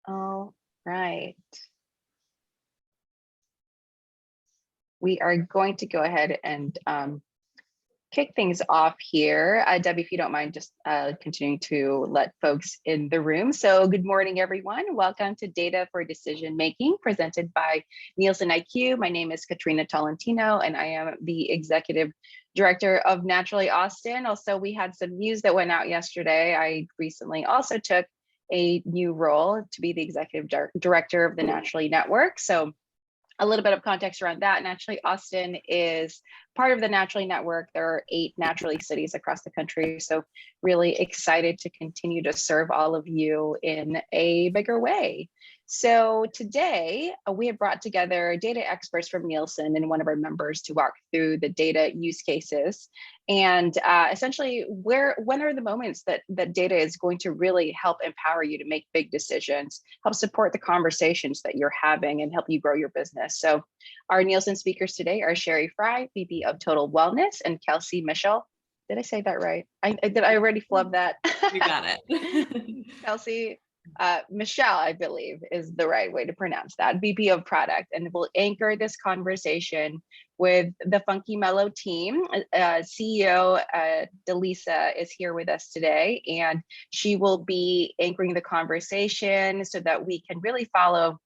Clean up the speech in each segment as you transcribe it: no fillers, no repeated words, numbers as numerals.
All right. We are going to go ahead and kick things off here. Debbie, if you don't mind, just continuing to let folks in the room. So good morning, everyone. Welcome to Data for Decision Making, presented by Nielsen IQ. My name is Katrina Tolentino, and I am the Executive Director of Naturally Austin. Also, we had some news that went out yesterday. I recently also took a new role to be the Executive Director of the Naturally Network. So a little bit of context around that. Naturally Austin is part of the Naturally Network. There are 8 Naturally cities across the country. So really excited to continue to serve all of you in a bigger way. So today we have brought together data experts from Nielsen and one of our members to walk through the data use cases and essentially when are the moments that data is going to really help empower you to make big decisions, help support the conversations that you're having and help you grow your business. So our Nielsen speakers today are Sherry Fry, VP of Total Wellness, and Kelsey Mitchell. Did I say that right? Did I already flub that? You got it. Kelsey Michelle, I believe, is the right way to pronounce that, VP of Product, and will anchor this conversation with the Funky Mello team. CEO Delisa is here with us today, and she will be anchoring the conversation so that we can really follow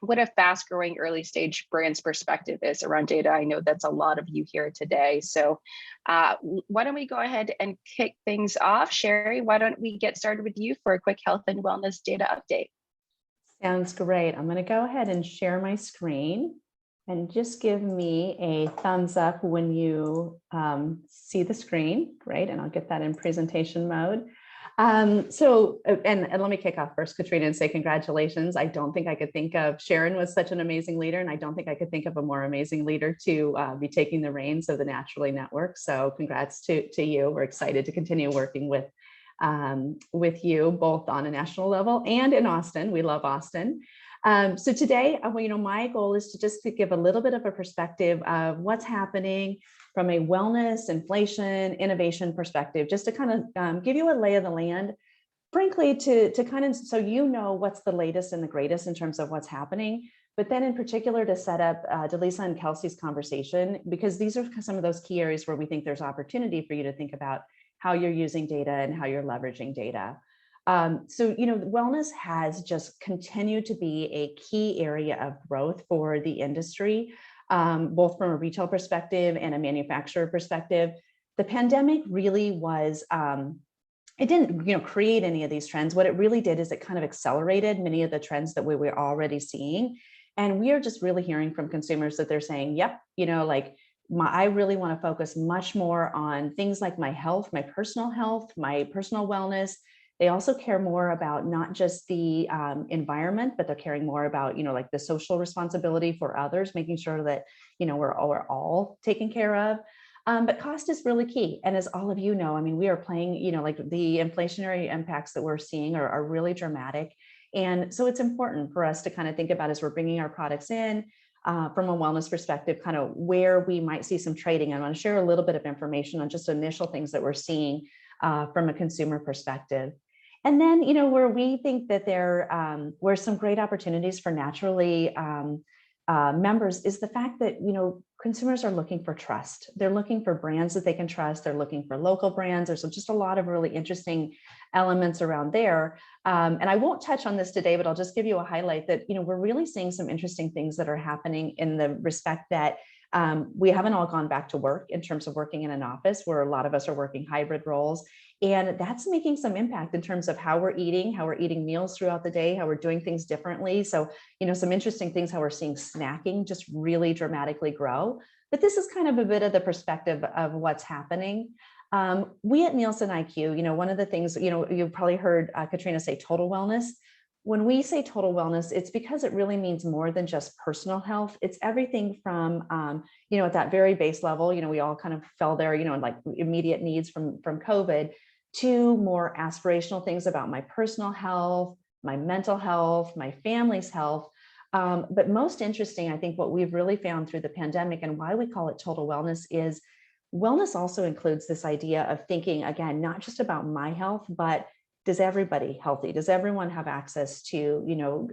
what a fast-growing early stage brand's perspective is around data. I know that's a lot of you here today. So why don't we go ahead and kick things off? Sherry, why don't we get started with you for a quick health and wellness data update? Sounds great. I'm going to go ahead and share my screen and just give me a thumbs up when you see the screen. Great. And I'll get that in presentation mode. And let me kick off first, Katrina, and say congratulations. I don't think I could think of, Sharon was such an amazing leader, and I don't think I could think of a more amazing leader to be taking the reins of the Naturally Network. So congrats to you. We're excited to continue working with you both on a national level and in Austin. We love Austin. So today, my goal is to give a little bit of a perspective of what's happening from a wellness, inflation, innovation perspective, just to kind of give you a lay of the land, frankly, to kind of, so you know what's the latest and the greatest in terms of what's happening, but then in particular to set up Delisa and Kelsey's conversation, because these are some of those key areas where we think there's opportunity for you to think about how you're using data and how you're leveraging data. Wellness has just continued to be a key area of growth for the industry, both from a retail perspective and a manufacturer perspective. The pandemic really was, it didn't create any of these trends. What it really did is it kind of accelerated many of the trends that we were already seeing. And we are just really hearing from consumers that they're saying, yep, I really want to focus much more on things like my health, my personal wellness. They also care more about not just the environment, but they're caring more about, like the social responsibility for others, making sure that, we're all taken care of. But cost is really key. And as all of you know, I mean, we are playing, like the inflationary impacts that we're seeing are really dramatic. And so it's important for us to kind of think about as we're bringing our products in from a wellness perspective, kind of where we might see some trading. I want to share a little bit of information on just initial things that we're seeing from a consumer perspective. And then, where we think that there were some great opportunities for Naturally members is the fact that, consumers are looking for trust. They're looking for brands that they can trust. They're looking for local brands. There's just a lot of really interesting elements around there. And I won't touch on this today, but I'll just give you a highlight that, we're really seeing some interesting things that are happening in the respect that we haven't all gone back to work in terms of working in an office, where a lot of us are working hybrid roles. And that's making some impact in terms of how we're eating meals throughout the day, how we're doing things differently. So, some interesting things, how we're seeing snacking just really dramatically grow. But this is kind of a bit of the perspective of what's happening. We at Nielsen IQ, one of the things, you've probably heard Katrina say total wellness. When we say total wellness, it's because it really means more than just personal health. It's everything from, at that very base level, we all kind of fell there, like immediate needs from COVID, to more aspirational things about my personal health, my mental health, my family's health. But most interesting, I think what we've really found through the pandemic and why we call it total wellness is wellness also includes this idea of thinking, again, not just about my health, but Is everybody healthy? Does everyone have access to,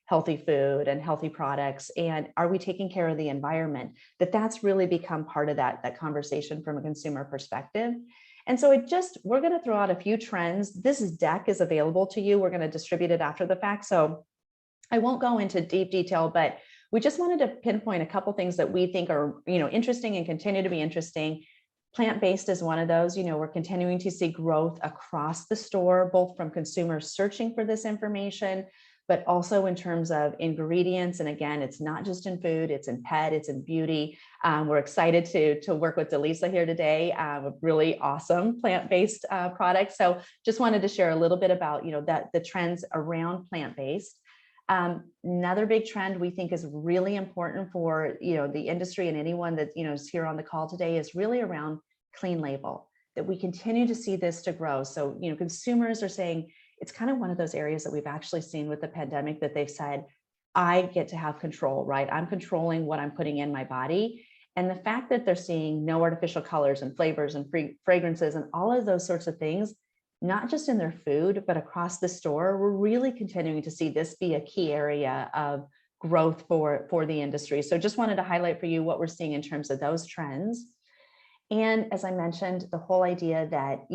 healthy food and healthy products? And are we taking care of the environment? That's really become part of that conversation from a consumer perspective. And so we're going to throw out a few trends. This deck is available to you. We're going to distribute it after the fact. So I won't go into deep detail, but we just wanted to pinpoint a couple things that we think are, interesting and continue to be interesting. Plant-based is one of those. We're continuing to see growth across the store, both from consumers searching for this information, but also in terms of ingredients. And again, it's not just in food, it's in pet, it's in beauty. We're excited to work with Delisa here today, a really awesome plant-based product. So just wanted to share a little bit about, the trends around plant-based. Another big trend we think is really important for the industry and anyone that is here on the call today is really around clean label, that we continue to see this to grow. So consumers are saying it's kind of one of those areas that we've actually seen with the pandemic, that they've said, I get to have control, right? I'm controlling what I'm putting in my body. And the fact that they're seeing no artificial colors and flavors and fragrances and all of those sorts of things, not just in their food, but across the store, we're really continuing to see this be a key area of growth for the industry. So just wanted to highlight for you what we're seeing in terms of those trends. And as I mentioned, the whole idea that,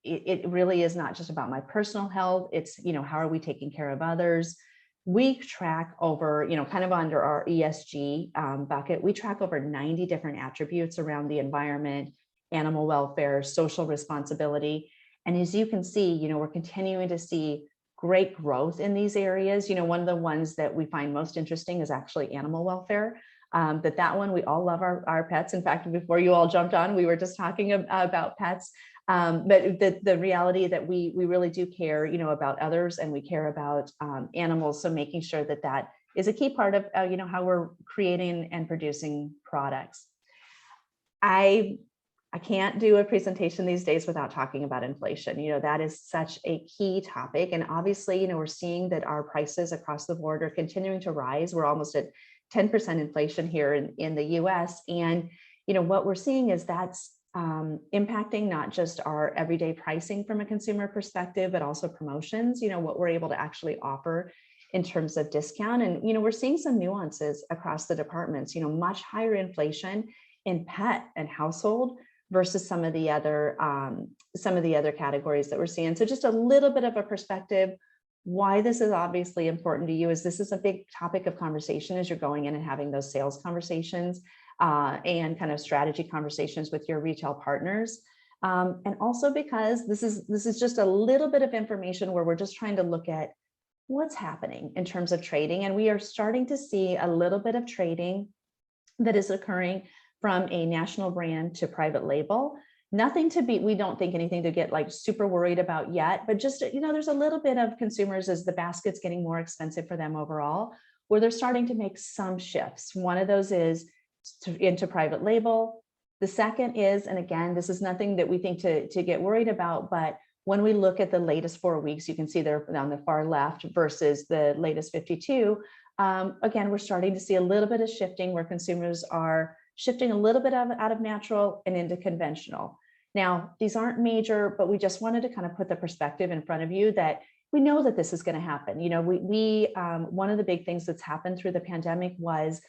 it really is not just about my personal health. It's, how are we taking care of others? We track over, kind of under our ESG bucket, we track over 90 different attributes around the environment, animal welfare, social responsibility. And as you can see, we're continuing to see great growth in these areas. One of the ones that we find most interesting is actually animal welfare. That one, we all love our pets. In fact, before you all jumped on, we were just talking about pets. But the reality that we really do care, about others, and we care about animals. So making sure that is a key part of, how we're creating and producing products. I can't do a presentation these days without talking about inflation. That is such a key topic. And obviously, we're seeing that our prices across the board are continuing to rise. We're almost at 10% inflation here in the US. And, what we're seeing is that's impacting not just our everyday pricing from a consumer perspective, but also promotions, what we're able to actually offer in terms of discount. And, we're seeing some nuances across the departments, much higher inflation in pet and household versus some of the other categories that we're seeing. So just a little bit of a perspective, why this is obviously important to you is this is a big topic of conversation as you're going in and having those sales conversations and kind of strategy conversations with your retail partners. And also because this is just a little bit of information where we're just trying to look at what's happening in terms of trading. And we are starting to see a little bit of trading that is occurring from a national brand to private label. We don't think anything to get like super worried about yet, but just, there's a little bit of consumers as the basket's getting more expensive for them overall, where they're starting to make some shifts. One of those is into private label. The second is, and again, this is nothing that we think to get worried about, but when we look at the latest 4 weeks, you can see there on the far left versus the latest 52. Again, we're starting to see a little bit of shifting where consumers are shifting a little bit out of natural and into conventional. Now, these aren't major, but we just wanted to kind of put the perspective in front of you that we know that this is going to happen. One of the big things that's happened through the pandemic was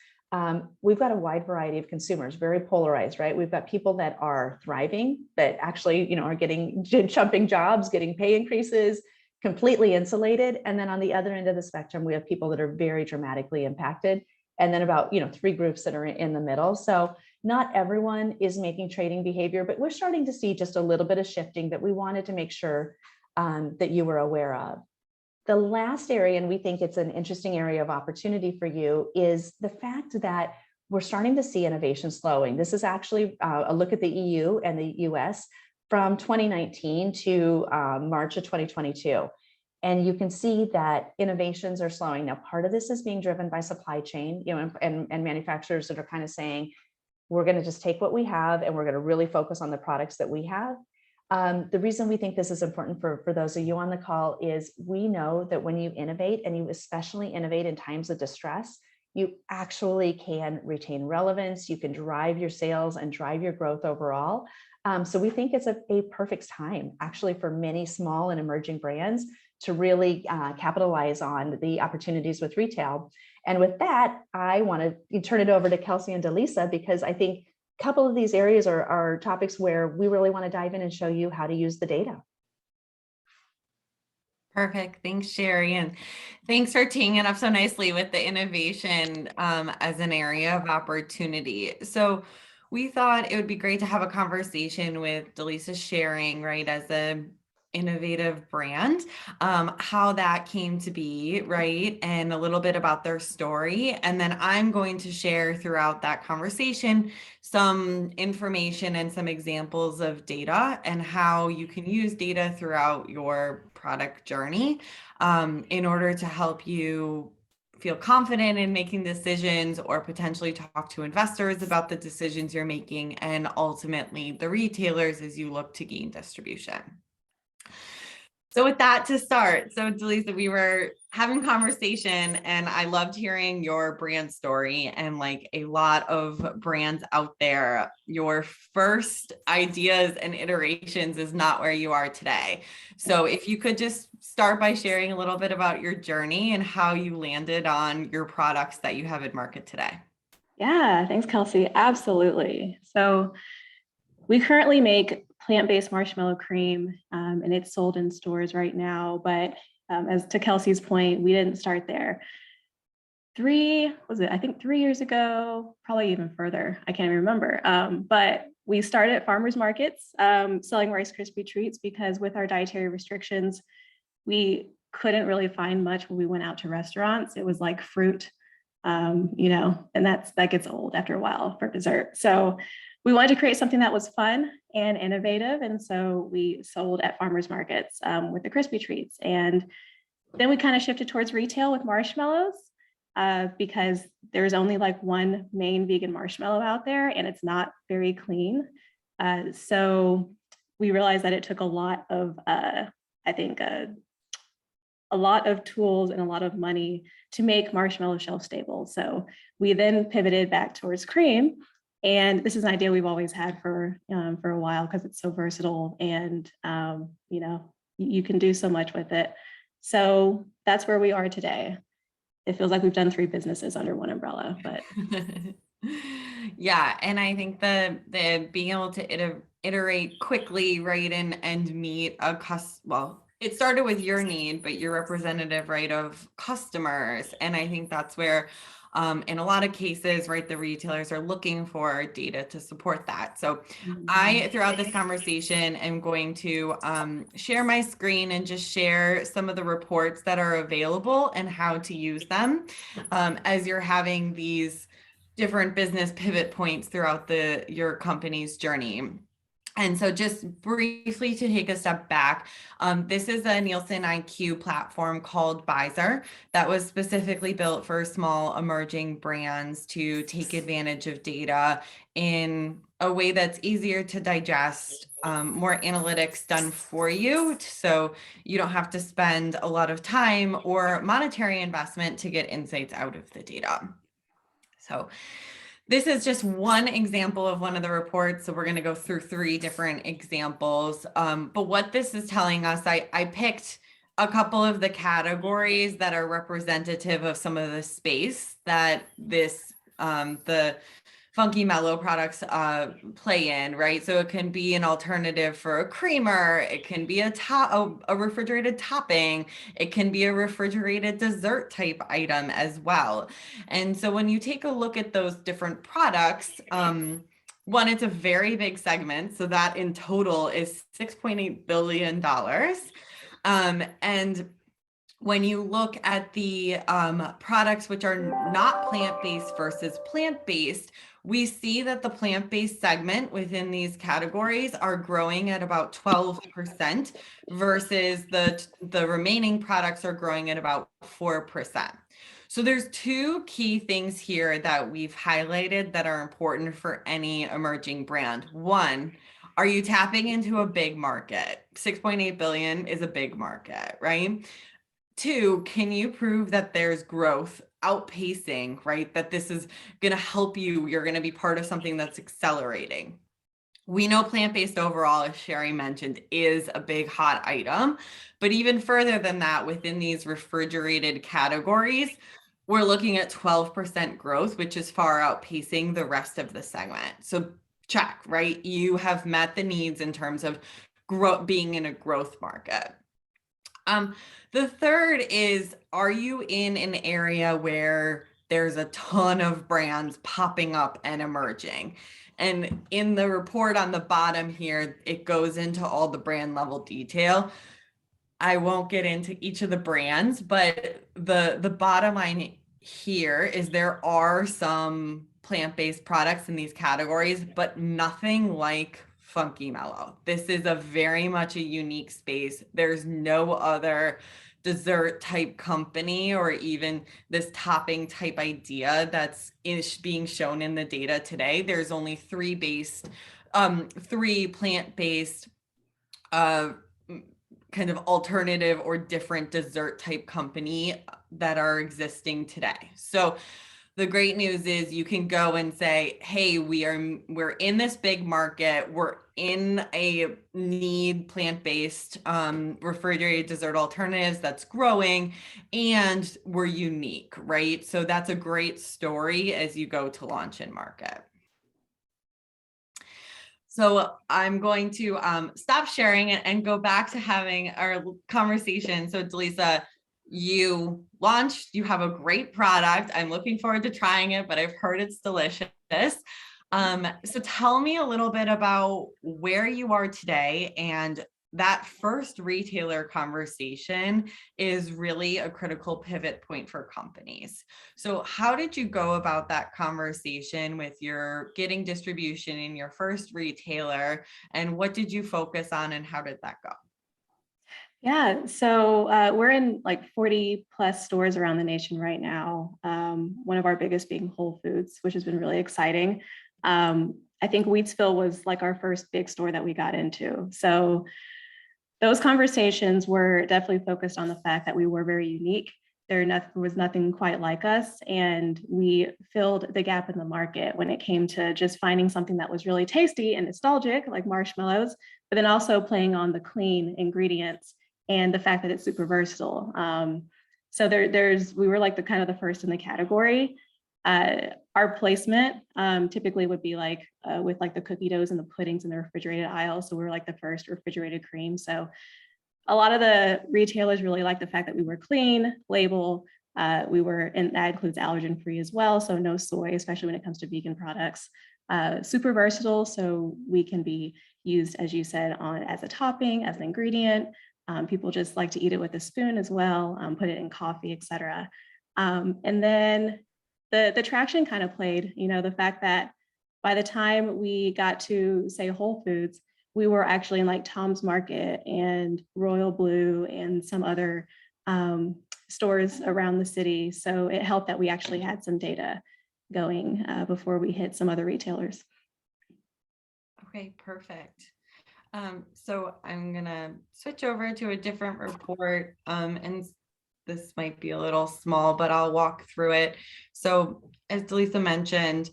we've got a wide variety of consumers, very polarized, right? We've got people that are thriving, that actually, are getting jumping jobs, getting pay increases, completely insulated. And then on the other end of the spectrum, we have people that are very dramatically impacted. And then about, 3 groups that are in the middle. So not everyone is making trading behavior, but we're starting to see just a little bit of shifting that we wanted to make sure that you were aware of. The last area, and we think it's an interesting area of opportunity for you, is the fact that we're starting to see innovation slowing. This is actually a look at the EU and the US from 2019 to March of 2022. And you can see that innovations are slowing. Now, part of this is being driven by supply chain, and manufacturers that are kind of saying, we're going to just take what we have and we're going to really focus on the products that we have. The reason we think this is important for those of you on the call is we know that when you innovate, and you especially innovate in times of distress, you actually can retain relevance. You can drive your sales and drive your growth overall. So we think it's a perfect time actually for many small and emerging brands to really capitalize on the opportunities with retail. And with that, I want to turn it over to Kelsey and Delisa, because I think a couple of these areas are topics where we really want to dive in and show you how to use the data. Perfect. Thanks, Sherry. And thanks for teeing it up so nicely with the innovation as an area of opportunity. So we thought it would be great to have a conversation with Delisa sharing, right, as a innovative brand, how that came to be, right, and a little bit about their story. And then I'm going to share throughout that conversation some information and some examples of data and how you can use data throughout your product journey in order to help you feel confident in making decisions, or potentially talk to investors about the decisions you're making, and ultimately the retailers as you look to gain distribution. So with that to start, so Delisa, we were having conversation and I loved hearing your brand story, and like a lot of brands out there, your first ideas and iterations is not where you are today. So if you could just start by sharing a little bit about your journey and how you landed on your products that you have in market today. Yeah, thanks, Kelsey. Absolutely. So we currently make plant-based marshmallow cream, and it's sold in stores right now. But as to Kelsey's point, we didn't start there. I think 3 years ago, probably even further. I can't even remember. But we started at farmers markets selling Rice Krispie treats, because with our dietary restrictions, we couldn't really find much when we went out to restaurants. It was like fruit, and that gets old after a while for dessert. So we wanted to create something that was fun and innovative. And so we sold at farmers markets with the Krispie treats. And then we kind of shifted towards retail with marshmallows because there's only like one main vegan marshmallow out there, and it's not very clean. So we realized that it took a lot of, a lot of tools and a lot of money to make marshmallow shelf stable. So we then pivoted back towards cream. And this is an idea we've always had for a while, because it's so versatile, and you can do so much with it. So that's where we are today. It feels like we've done 3 businesses under one umbrella, but yeah, and I think the being able to iterate quickly, right, and meet it started with your need, but you're representative, right, of customers, and I think that's where. In a lot of cases, right, the retailers are looking for data to support that. So I, throughout this conversation, am going to share my screen and just share some of the reports that are available and how to use them as you're having these different business pivot points throughout your company's journey. And so just briefly to take a step back, this is a Nielsen Iq platform called Bizer that was specifically built for small emerging brands to take advantage of data in a way that's easier to digest, more analytics done for you, so you don't have to spend a lot of time or monetary investment to get insights out of the data. So this is just one example of one of the reports. So we're going to go through 3 different examples. But what this is telling us, I picked a couple of the categories that are representative of some of the space that the Funky Mello products play in, right? So it can be an alternative for a creamer. It can be a refrigerated topping. It can be a refrigerated dessert type item as well. And so when you take a look at those different products, one, it's a very big segment. So that in total is $6.8 billion. And when you look at the products which are not plant-based versus plant-based, we see that the plant-based segment within these categories are growing at about 12% versus the remaining products are growing at about 4%. So there's 2 key things here that we've highlighted that are important for any emerging brand. One, are you tapping into a big market? 6.8 billion is a big market, right? 2, can you prove that there's growth outpacing, right? That this is going to help you. You're going to be part of something that's accelerating. We know plant-based overall, as Sherry mentioned, is a big hot item, but even further than that, within these refrigerated categories, we're looking at 12% growth, which is far outpacing the rest of the segment. So check, right? You have met the needs in terms of being in a growth market. The third is, are you in an area where there's a ton of brands popping up and emerging? And in the report on the bottom here, it goes into all the brand level detail. I won't get into each of the brands, but the bottom line here is there are some plant-based products in these categories, but nothing like Funky Mello. This is a very much a unique space. There's no other dessert type company or even this topping type idea that's being shown in the data today. There's only three plant-based kind of alternative or different dessert type company that are existing today. So the great news is you can go and say, hey, we're in this big market. We're in a need plant-based refrigerated dessert alternatives that's growing, and we're unique, right? So that's a great story as you go to launch in market. So I'm going to stop sharing and go back to having our conversation. So Delisa, you launched, you have a great product. I'm looking forward to trying it, but I've heard it's delicious. So tell me a little bit about where you are today, and that first retailer conversation is really a critical pivot point for companies. So how did you go about that conversation with your getting distribution in your first retailer, and what did you focus on and how did that go? Yeah, so we're in like 40 plus stores around the nation right now. One of our biggest being Whole Foods, which has been really exciting. I think Wheatsville was like our first big store that we got into. So those conversations were definitely focused on the fact that we were very unique. There was nothing quite like us, and we filled the gap in the market when it came to just finding something that was really tasty and nostalgic, like marshmallows, but then also playing on the clean ingredients and the fact that it's super versatile. So we were like the first in the category. Our placement typically would be like with like the cookie doughs and the puddings in the refrigerated aisle. So we were like the first refrigerated cream. So a lot of the retailers really like the fact that we were clean label. And that includes allergen free as well. So no soy, especially when it comes to vegan products. Super versatile. So we can be used, as you said, as a topping, as an ingredient. People just like to eat it with a spoon as well, put it in coffee, etc. And then the traction kind of played, the fact that by the time we got to, say, Whole Foods, we were actually in like Tom's Market and Royal Blue and some other stores around the city. So it helped that we actually had some data going before we hit some other retailers. Okay, perfect. So I'm gonna switch over to a different report, and this might be a little small, but I'll walk through it. So as Delisa mentioned,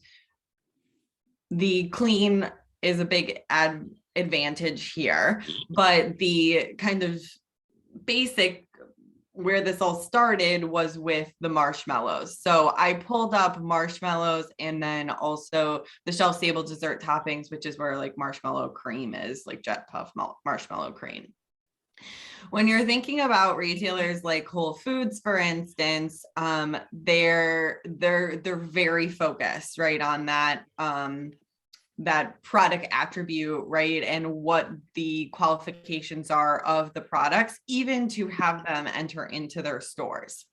the clean is a big advantage here, but the kind of basic where this all started was with the marshmallows. So I pulled up marshmallows and then also the shelf stable dessert toppings, which is where like marshmallow cream is, like Jet Puff marshmallow cream. When you're thinking about retailers like Whole Foods, for instance, they're very focused, right, on that product attribute, right, and what the qualifications are of the products, even to have them enter into their stores.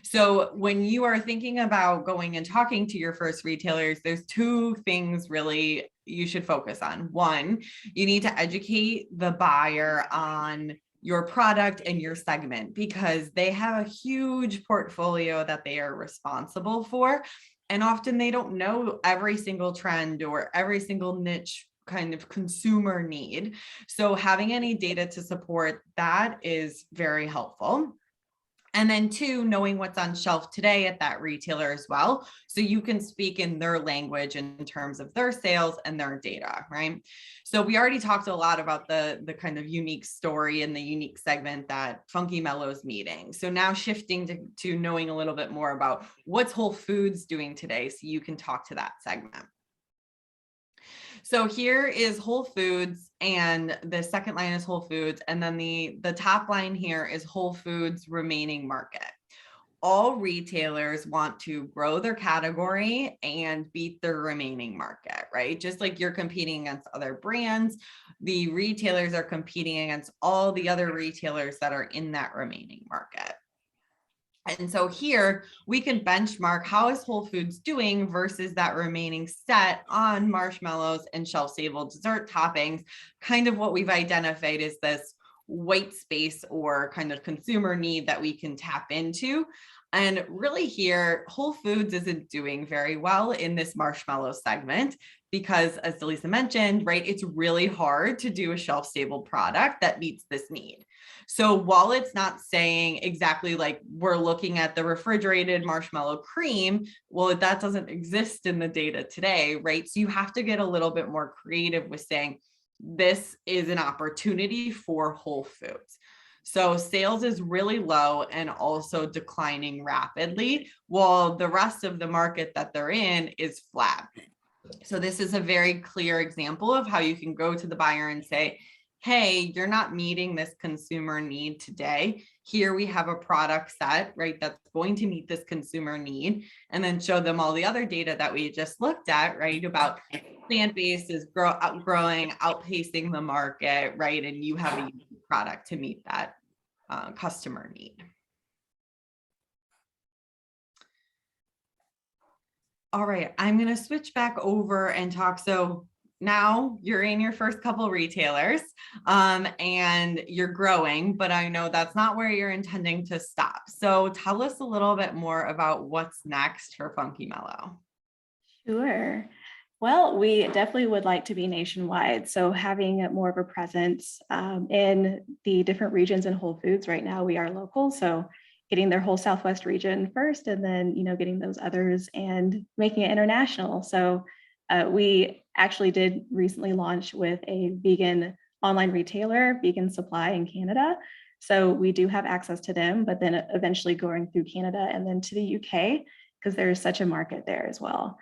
So when you are thinking about going and talking to your first retailers, there's two things really you should focus on. One, you need to educate the buyer on your product and your segment, because they have a huge portfolio that they are responsible for. And often they don't know every single trend or every single niche kind of consumer need. So having any data to support that is very helpful. And then 2, knowing what's on shelf today at that retailer as well. So you can speak in their language in terms of their sales and their data, right? So we already talked a lot about the kind of unique story and the unique segment that Funky Mello is meeting. So now shifting to knowing a little bit more about what's Whole Foods doing today, so you can talk to that segment. So here is Whole Foods, and the second line is Whole Foods, and then the top line here is Whole Foods remaining market. All retailers want to grow their category and beat their remaining market, right? Just like you're competing against other brands, the retailers are competing against all the other retailers that are in that remaining market. And so here we can benchmark how is Whole Foods doing versus that remaining set on marshmallows and shelf-stable dessert toppings. Kind of what we've identified is this white space or kind of consumer need that we can tap into. And really here, Whole Foods isn't doing very well in this marshmallow segment because, as Delisa mentioned, right, it's really hard to do a shelf-stable product that meets this need. So while it's not saying exactly like we're looking at the refrigerated marshmallow cream, well, that doesn't exist in the data today, right? So you have to get a little bit more creative with saying this is an opportunity for Whole Foods. So sales is really low and also declining rapidly, while the rest of the market that they're in is flat. So this is a very clear example of how you can go to the buyer and say, hey, you're not meeting this consumer need today. Here we have a product set, right, that's going to meet this consumer need, and then show them all the other data that we just looked at, right, about plant-based is growing, outpacing the market, right, and you have a unique product to meet that customer need. All right, I'm going to switch back over and talk. So now you're in your first couple retailers and you're growing, but I know that's not where you're intending to stop. So tell us a little bit more about what's next for Funky Mello. Sure. Well, we definitely would like to be nationwide. So having more of a presence in the different regions in Whole Foods. Right now we are local. So getting their whole Southwest region first, and then, getting those others and making it international. So we actually did recently launch with a vegan online retailer, Vegan Supply in Canada. So we do have access to them, but then eventually going through Canada and then to the UK, because there's such a market there as well.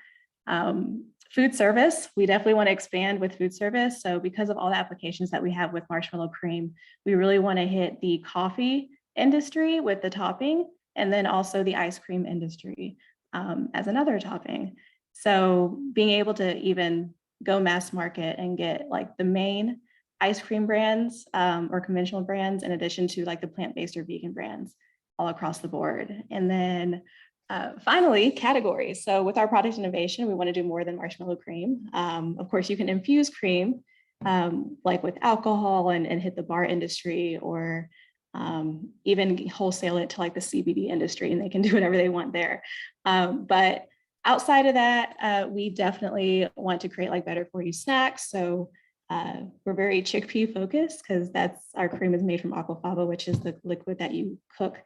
Food service, we definitely want to expand with food service. So because of all the applications that we have with marshmallow cream, we really want to hit the coffee industry with the topping, and then also the ice cream industry as another topping. So being able to even go mass market and get like the main ice cream brands or conventional brands, in addition to like the plant-based or vegan brands all across the board. And then finally, categories. So with our product innovation, we want to do more than marshmallow cream. Of course, you can infuse cream like with alcohol and hit the bar industry, or even wholesale it to like the CBD industry, and they can do whatever they want there. But outside of that, we definitely want to create like better for you snacks. So we're very chickpea focused, because that's our cream is made from aquafaba, which is the liquid that you cook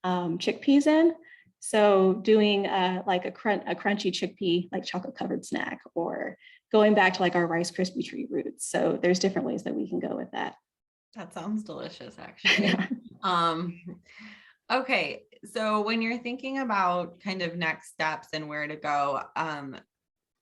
chickpeas in. So doing like a crunchy chickpea, like chocolate covered snack, or going back to like our Rice Krispie treat roots. So there's different ways that we can go with that. That sounds delicious, actually. Okay, so when you're thinking about kind of next steps and where to go,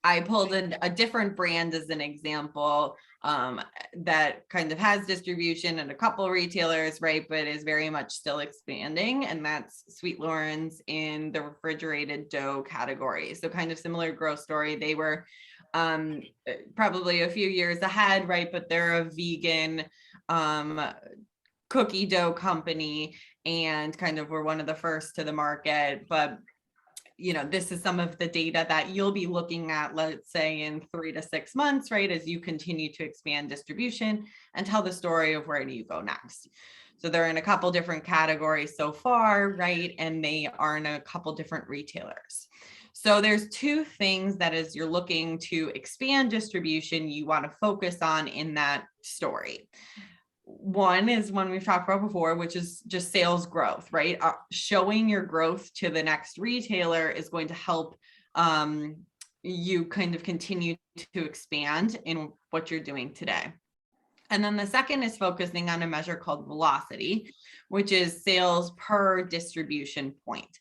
I pulled in a different brand as an example that kind of has distribution and a couple retailers, right, but is very much still expanding, and that's Sweet Loren's in the refrigerated dough category. So kind of similar growth story. They were probably a few years ahead, right, but they're a vegan cookie dough company, and kind of were one of the first to the market. But this is some of the data that you'll be looking at, let's say in 3 to 6 months, right, as you continue to expand distribution and tell the story of where do you go next. So they're in a couple different categories so far, right, and they are in a couple different retailers. So there's 2 things that as you're looking to expand distribution, you want to focus on in that story. one is one we've talked about before, which is just sales growth, right? Showing your growth to the next retailer is going to help you kind of continue to expand in what you're doing today. And then the second is focusing on a measure called velocity, which is sales per distribution point.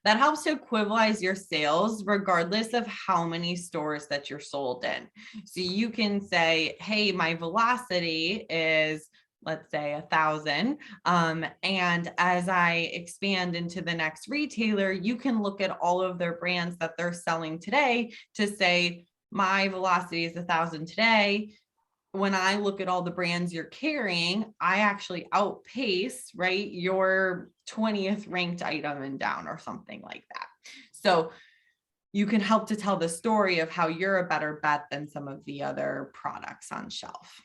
That helps to equivalize your sales regardless of how many stores that you're sold in. So you can say, hey, my velocity is, let's say, 1,000. And as I expand into the next retailer, you can look at all of their brands that they're selling today to say, my velocity is 1,000 today. When I look at all the brands you're carrying, I actually outpace, right, your 20th ranked item and down or something like that. So you can help to tell the story of how you're a better bet than some of the other products on shelf.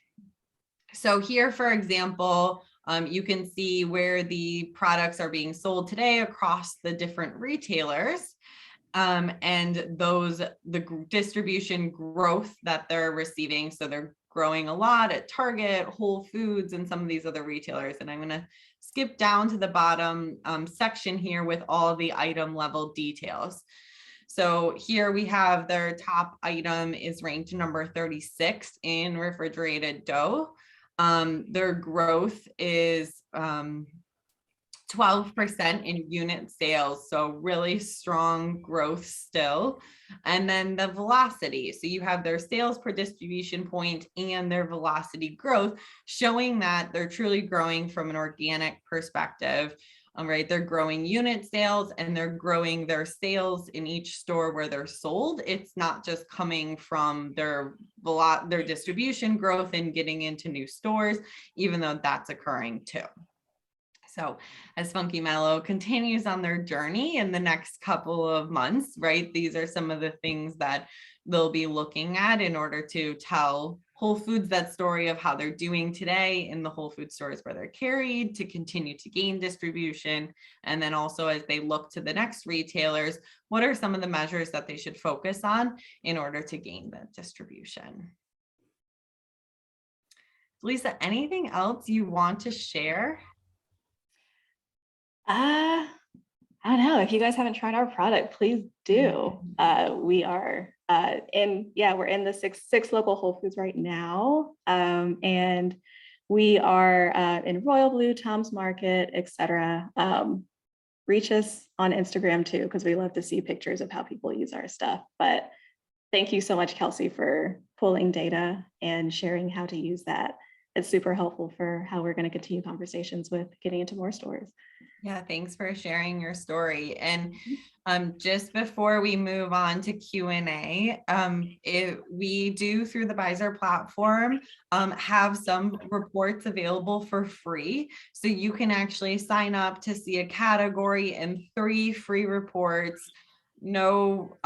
So here, for example, you can see where the products are being sold today across the different retailers. And the distribution growth that they're receiving. So they're growing a lot at Target, Whole Foods, and some of these other retailers. And I'm going to skip down to the bottom section here with all the item level details. So here we have their top item is ranked number 36 in refrigerated dough. Their growth is 12% in unit sales, so really strong growth still. And then the velocity, so you have their sales per distribution point and their velocity growth, showing that they're truly growing from an organic perspective. Right, they're growing unit sales and they're growing their sales in each store where they're sold. It's not just coming from their distribution growth and getting into new stores, even though that's occurring too. So as Funky Mello continues on their journey in the next couple of months, right, these are some of the things that they'll be looking at in order to tell Whole Foods that story of how they're doing today in the Whole Food stores where they're carried to continue to gain distribution. And then also as they look to the next retailers, what are some of the measures that they should focus on in order to gain that distribution? Lisa, anything else you want to share? I don't know. If you guys haven't tried our product, please do. We are we're in the six local Whole Foods right now. And we are in Royal Blue, Tom's Market, etc. Reach us on Instagram too, because we love to see pictures of how people use our stuff. But thank you so much, Kelsey, for pulling data and sharing how to use that. It's super helpful for how we're going to continue conversations with getting into more stores. Yeah, thanks for sharing your story. And just before we move on to Q&A, we do through the Bizer platform have some reports available for free. So you can actually sign up to see a category and 3 free reports. No,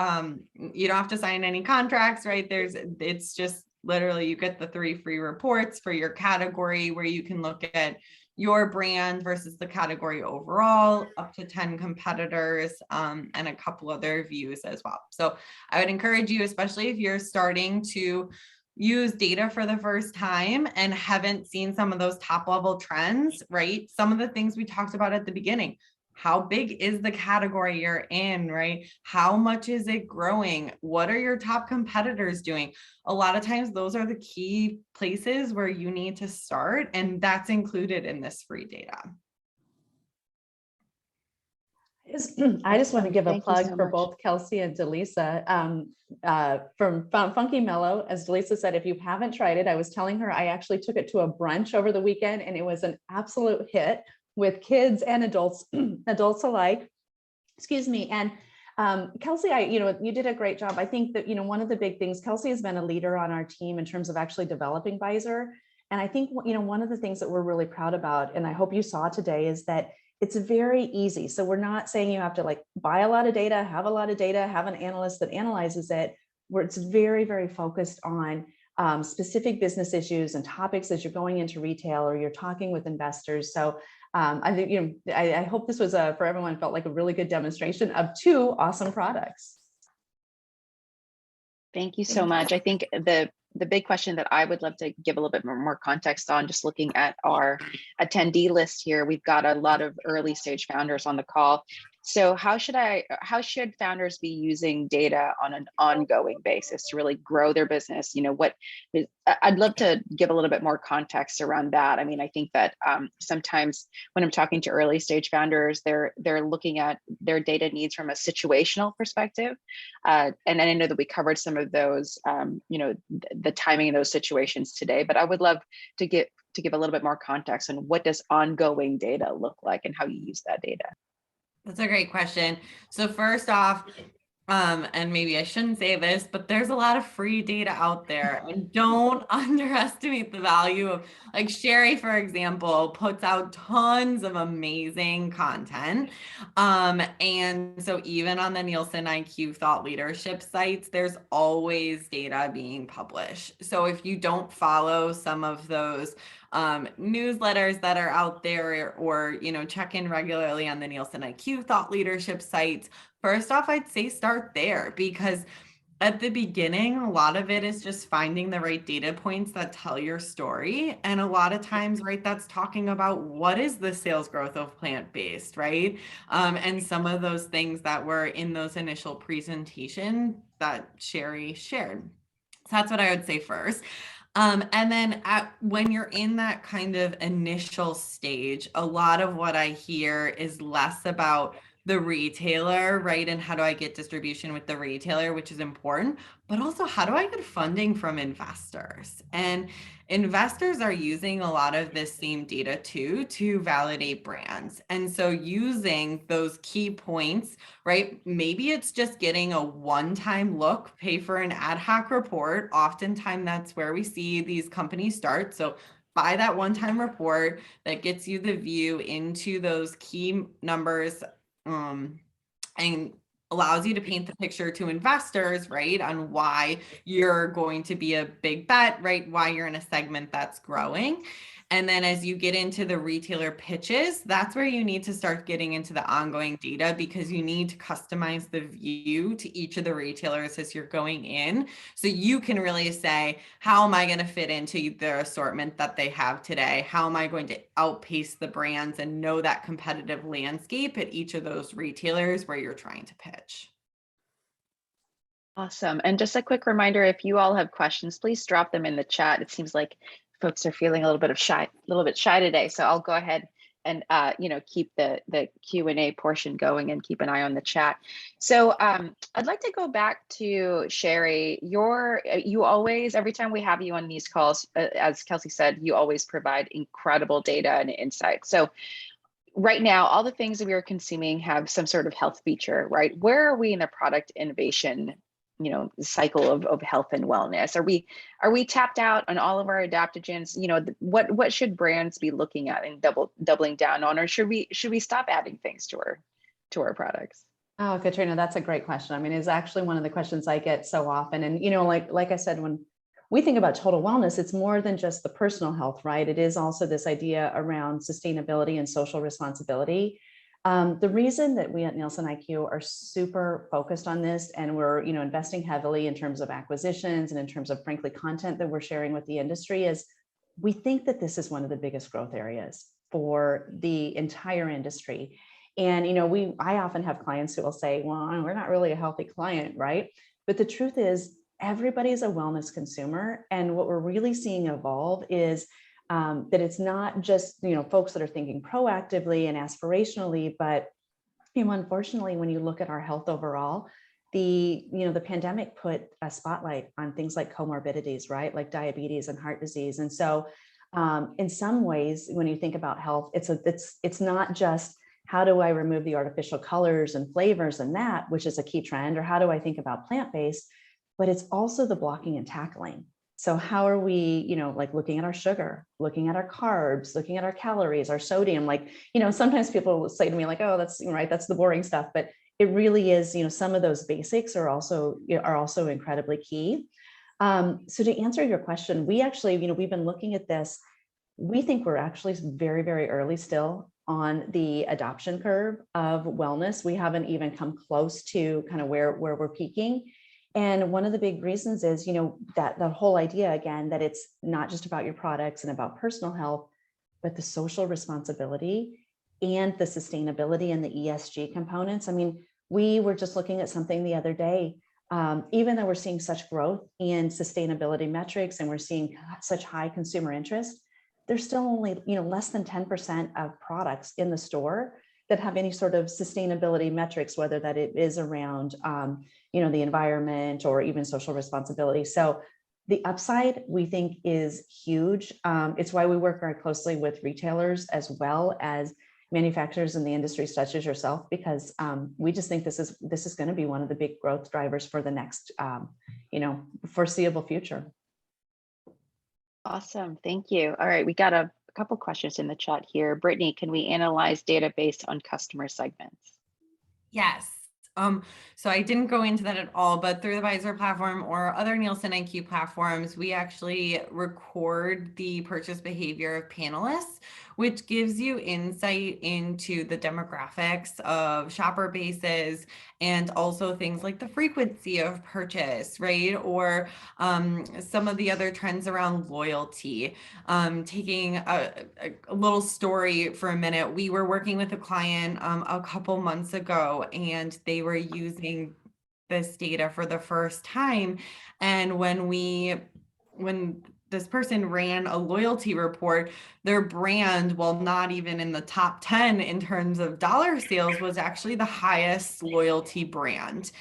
you don't have to sign any contracts, right? It's just literally you get the 3 free reports for your category where you can look at your brand versus the category overall, up to 10 competitors, and a couple other views as well. So I would encourage you, especially if you're starting to use data for the first time and haven't seen some of those top level trends, right? Some of the things we talked about at the beginning. How big is the category you're in, right? How much is it growing? What are your top competitors doing? A lot of times those are the key places where you need to start, and that's included in this free data. I just want to give a Thank you plug so for much. both Kelsey and Delisa from Funky Mello. As Delisa said, if you haven't tried it, I was telling her I actually took it to a brunch over the weekend and it was an absolute hit with kids and adults alike. Excuse me. And Kelsey, you did a great job. I think that, one of the big things, Kelsey has been a leader on our team in terms of actually developing Bizer. And I think, one of the things that we're really proud about, and I hope you saw today, is that it's very easy. So we're not saying you have to buy a lot of data, have an analyst that analyzes it, where it's very, very focused on specific business issues and topics as you're going into retail or you're talking with investors. So I think, I hope this was for everyone felt like a really good demonstration of 2 awesome products. Thank you so much. I think the big question that I would love to give a little bit more context on, just looking at our attendee list here, we've got a lot of early stage founders on the call. So how should founders be using data on an ongoing basis to really grow their business? You know, I'd love to give a little bit more context around that. I mean, I think that sometimes when I'm talking to early stage founders, they're looking at their data needs from a situational perspective. And I know that we covered some of those, you know, the timing of those situations today, but I would love to give a little bit more context on what does ongoing data look like and how you use that data. That's a great question. So first off, and maybe I shouldn't say this, but there's a lot of free data out there, and don't underestimate the value of, like, Sherry, for example, puts out tons of amazing content. And so even on the Nielsen IQ thought leadership sites, there's always data being published. So if you don't follow some of those newsletters that are out there, or, you know, check in regularly on the Nielsen IQ thought leadership sites, first off, I'd say start there, because at the beginning, a lot of it is just finding the right data points that tell your story. And a lot of times, right, that's talking about what is the sales growth of plant-based, right? And some of those things that were in those initial presentation that Sherry shared. So that's what I would say first. And then when you're in that kind of initial stage, a lot of what I hear is less about the retailer, right? And how do I get distribution with the retailer, which is important, but also how do I get funding from investors? And investors are using a lot of this same data too to validate brands. And so using those key points, right? Maybe it's just getting a one-time look, pay for an ad hoc report. Oftentimes that's where we see these companies start. So buy that one-time report that gets you the view into those key numbers, and allows you to paint the picture to investors, right, on why you're going to be a big bet, right, why you're in a segment that's growing. And then as you get into the retailer pitches, that's where you need to start getting into the ongoing data, because you need to customize the view to each of the retailers as you're going in. So you can really say, how am I going to fit into their assortment that they have today? How am I going to outpace the brands and know that competitive landscape at each of those retailers where you're trying to pitch? Awesome. And just a quick reminder, if you all have questions, please drop them in the chat. It seems like folks are feeling a little bit shy today. So I'll go ahead and you know, keep the Q&A portion going and keep an eye on the chat. So I'd like to go back to Sherry. You always, every time we have you on these calls, as Kelsey said, you always provide incredible data and insight. So right now, all the things that we are consuming have some sort of health feature, right? Where are we in the product innovation, you know, cycle of health and wellness? Are we tapped out on all of our adaptogens? You know, what should brands be looking at and doubling down on, or should we stop adding things to our products? Oh, Katrina, that's a great question. I mean, it's actually one of the questions I get so often. And, you know, like I said, when we think about total wellness, it's more than just the personal health, right? It is also this idea around sustainability and social responsibility. The reason that we at Nielsen IQ are super focused on this, and we're, you know, investing heavily in terms of acquisitions and in terms of, frankly, content that we're sharing with the industry, is we think that this is one of the biggest growth areas for the entire industry. And, you know, I often have clients who will say, well, we're not really a healthy client, right? But the truth is, everybody's a wellness consumer. And what we're really seeing evolve is that it's not just, you know, folks that are thinking proactively and aspirationally, but, you know, unfortunately, when you look at our health overall, the pandemic put a spotlight on things like comorbidities, right? Like diabetes and heart disease. And so in some ways, when you think about health, it's not just how do I remove the artificial colors and flavors and that, which is a key trend, or how do I think about plant-based, but it's also the blocking and tackling. So how are we, you know, like looking at our sugar, looking at our carbs, looking at our calories, our sodium, like, you know, sometimes people will say to me like, oh, that's right, that's the boring stuff, but it really is, you know, some of those basics are also incredibly key. So to answer your question, we actually, you know, we've been looking at this. We think we're actually very, very early still on the adoption curve of wellness. We haven't even come close to kind of where we're peaking. And one of the big reasons is, that the whole idea, again, that it's not just about your products and about personal health, but the social responsibility and the sustainability and the ESG components. I mean, we were just looking at something the other day. Even though we're seeing such growth in sustainability metrics and we're seeing such high consumer interest, there's still only, less than 10% of products in the store that have any sort of sustainability metrics, whether that it is around, the environment or even social responsibility. So the upside, we think, is huge. It's why we work very closely with retailers as well as manufacturers in the industry, such as yourself, because we just think this is going to be one of the big growth drivers for the next, foreseeable future. Awesome. Thank you. All right. We got a couple questions in the chat here. Brittany, can we analyze data based on customer segments? Yes. So I didn't go into that at all, but through the Visor platform or other Nielsen Iq platforms, we actually record the purchase behavior of panelists, which gives you insight into the demographics of shopper bases and also things like the frequency of purchase, right? Or some of the other trends around loyalty. Taking a little story for a minute, we were working with a client a couple months ago, and they were using this data for the first time. And when this person ran a loyalty report, their brand, while not even in the top 10 in terms of dollar sales, was actually the highest loyalty brand.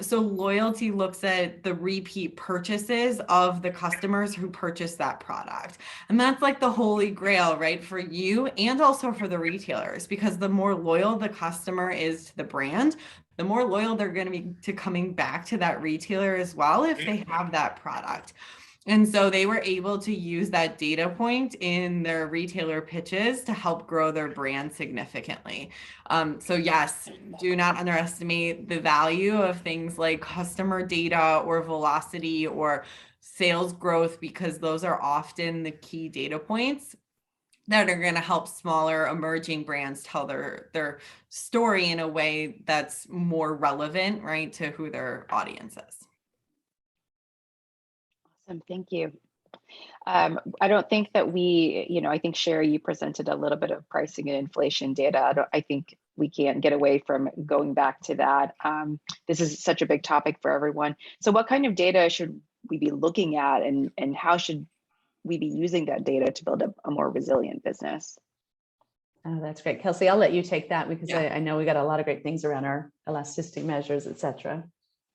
So loyalty looks at the repeat purchases of the customers who purchase that product. And that's like the holy grail, right? For you and also for the retailers, because the more loyal the customer is to the brand, the more loyal they're going to be to coming back to that retailer as well if they have that product. And so they were able to use that data point in their retailer pitches to help grow their brand significantly. So yes, do not underestimate the value of things like customer data or velocity or sales growth, because those are often the key data points that are going to help smaller emerging brands tell their story in a way that's more relevant, right, to who their audience is. Awesome. Thank you. I don't think that I think Sherry, you presented a little bit of pricing and inflation data. I think we can't get away from going back to that. This is such a big topic for everyone. So what kind of data should we be looking at, and how should we be using that data to build a more resilient business? Oh, that's great. Kelsey, I'll let you take that, because Yeah. I know we got a lot of great things around our elasticity measures, et cetera.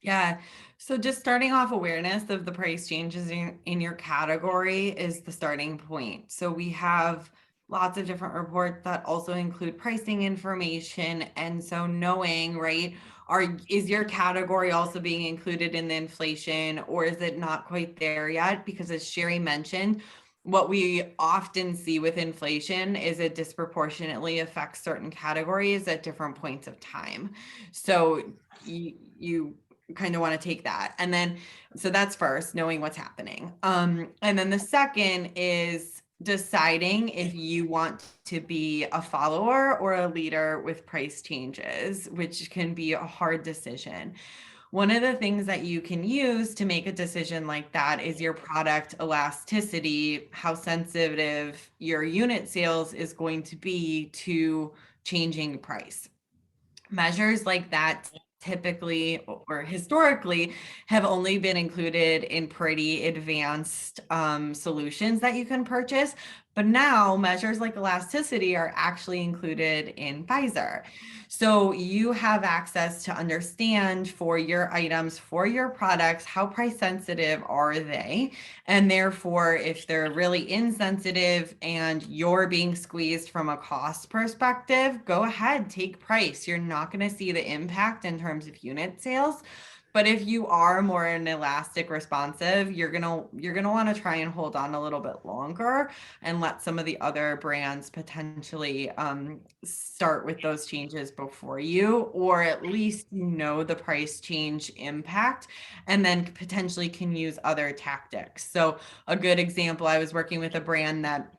Yeah. So just starting off, awareness of the price changes in your category is the starting point. So we have lots of different reports that also include pricing information. And so knowing, right, is your category also being included in the inflation, or is it not quite there yet? Because as Sherry mentioned, what we often see with inflation is it disproportionately affects certain categories at different points of time. So you kind of want to take that. And then, so that's first, knowing what's happening. And then the second is deciding if you want to be a follower or a leader with price changes, which can be a hard decision. One of the things that you can use to make a decision like that is your product elasticity, how sensitive your unit sales is going to be to changing price. Measures like that typically or historically have only been included in pretty advanced solutions that you can purchase. But now measures like elasticity are actually included in Visor. So you have access to understand for your items, for your products, how price sensitive are they? And therefore, if they're really insensitive and you're being squeezed from a cost perspective, go ahead, take price. You're not going to see the impact in terms of unit sales. But if you are more inelastic responsive, you're gonna want to try and hold on a little bit longer and let some of the other brands potentially start with those changes before you, or at least the price change impact, and then potentially can use other tactics. So a good example, I was working with a brand that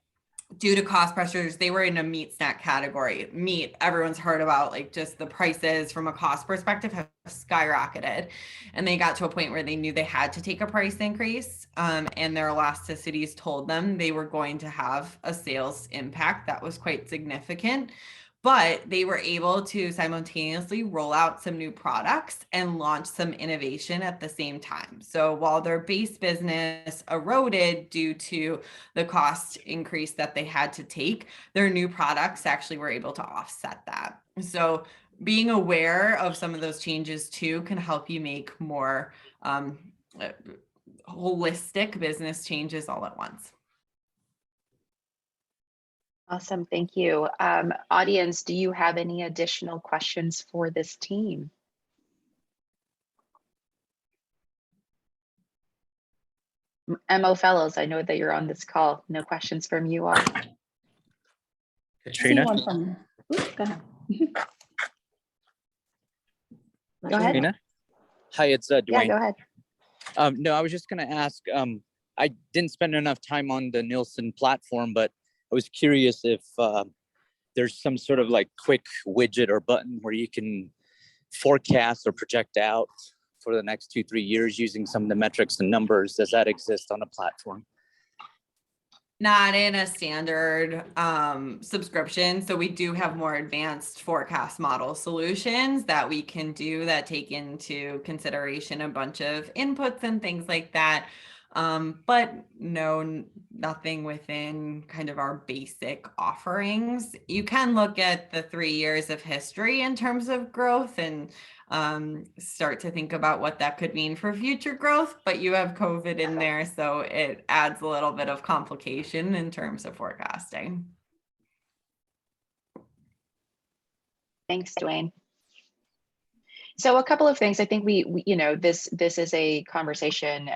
due to cost pressures, they were in a meat snack category. Meat, everyone's heard about, like just the prices from a cost perspective have skyrocketed. And they got to a point where they knew they had to take a price increase. And their elasticities told them they were going to have a sales impact that was quite significant. But they were able to simultaneously roll out some new products and launch some innovation at the same time. So while their base business eroded due to the cost increase that they had to take, their new products actually were able to offset that. So being aware of some of those changes too can help you make more holistic business changes all at once. Awesome, thank you. Audience, do you have any additional questions for this team? MO Fellows, I know that you're on this call. No questions from you all. Katrina? One from, go ahead. Go ahead. Katrina? Hi, it's Dwayne. Yeah, go ahead. No, I was just going to ask, I didn't spend enough time on the Nielsen platform, but I was curious if there's some sort of like quick widget or button where you can forecast or project out for the next 2-3 years using some of the metrics and numbers. Does that exist on the platform? Not in a standard subscription. So we do have more advanced forecast model solutions that we can do that take into consideration a bunch of inputs and things like that. But no, nothing within kind of our basic offerings. You can look at the 3 years of history in terms of growth and start to think about what that could mean for future growth, but you have COVID in there, so it adds a little bit of complication in terms of forecasting. Thanks, Dwayne. So a couple of things. I think we you know, this is a conversation,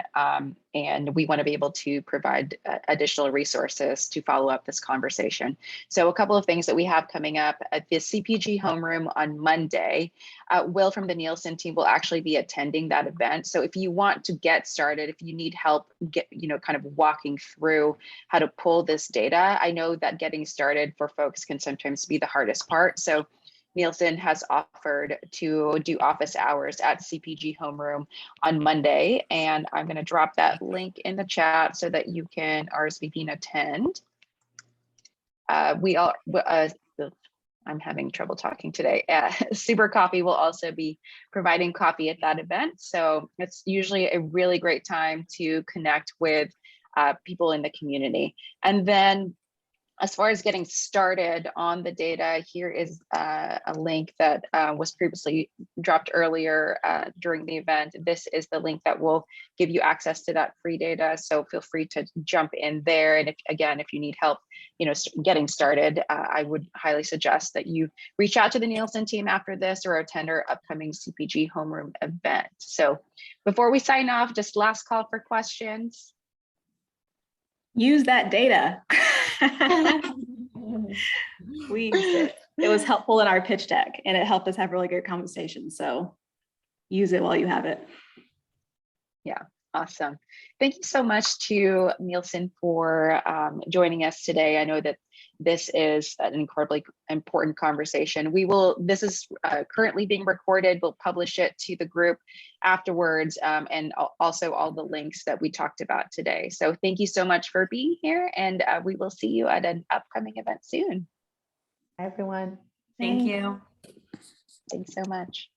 and we want to be able to provide additional resources to follow up this conversation. So a couple of things that we have coming up at the CPG homeroom on Monday. Will from the Nielsen team will actually be attending that event. So if you want to get started, if you need help kind of walking through how to pull this data, I know that getting started for folks can sometimes be the hardest part. So Nielsen has offered to do office hours at CPG homeroom on Monday, and I'm going to drop that link in the chat so that you can RSVP and attend. I'm having trouble talking today. Super Coffee will also be providing coffee at that event, so it's usually a really great time to connect with people in the community. And then, as far as getting started on the data, here is a link that was previously dropped earlier during the event. This is the link that will give you access to that free data. So feel free to jump in there. And if you need help, getting started, I would highly suggest that you reach out to the Nielsen team after this or attend our upcoming CPG homeroom event. So before we sign off, just last call for questions. Use that data. We used it. It was helpful in our pitch deck, and it helped us have really good conversations. So use it while you have it. Yeah, awesome. Thank you so much to Nielsen for joining us today. I know that this is an incredibly important conversation. This is currently being recorded. We'll publish it to the group afterwards, and also all the links that we talked about today. So thank you so much for being here, and we will see you at an upcoming event soon. Hi, everyone. Thank you. Thanks so much.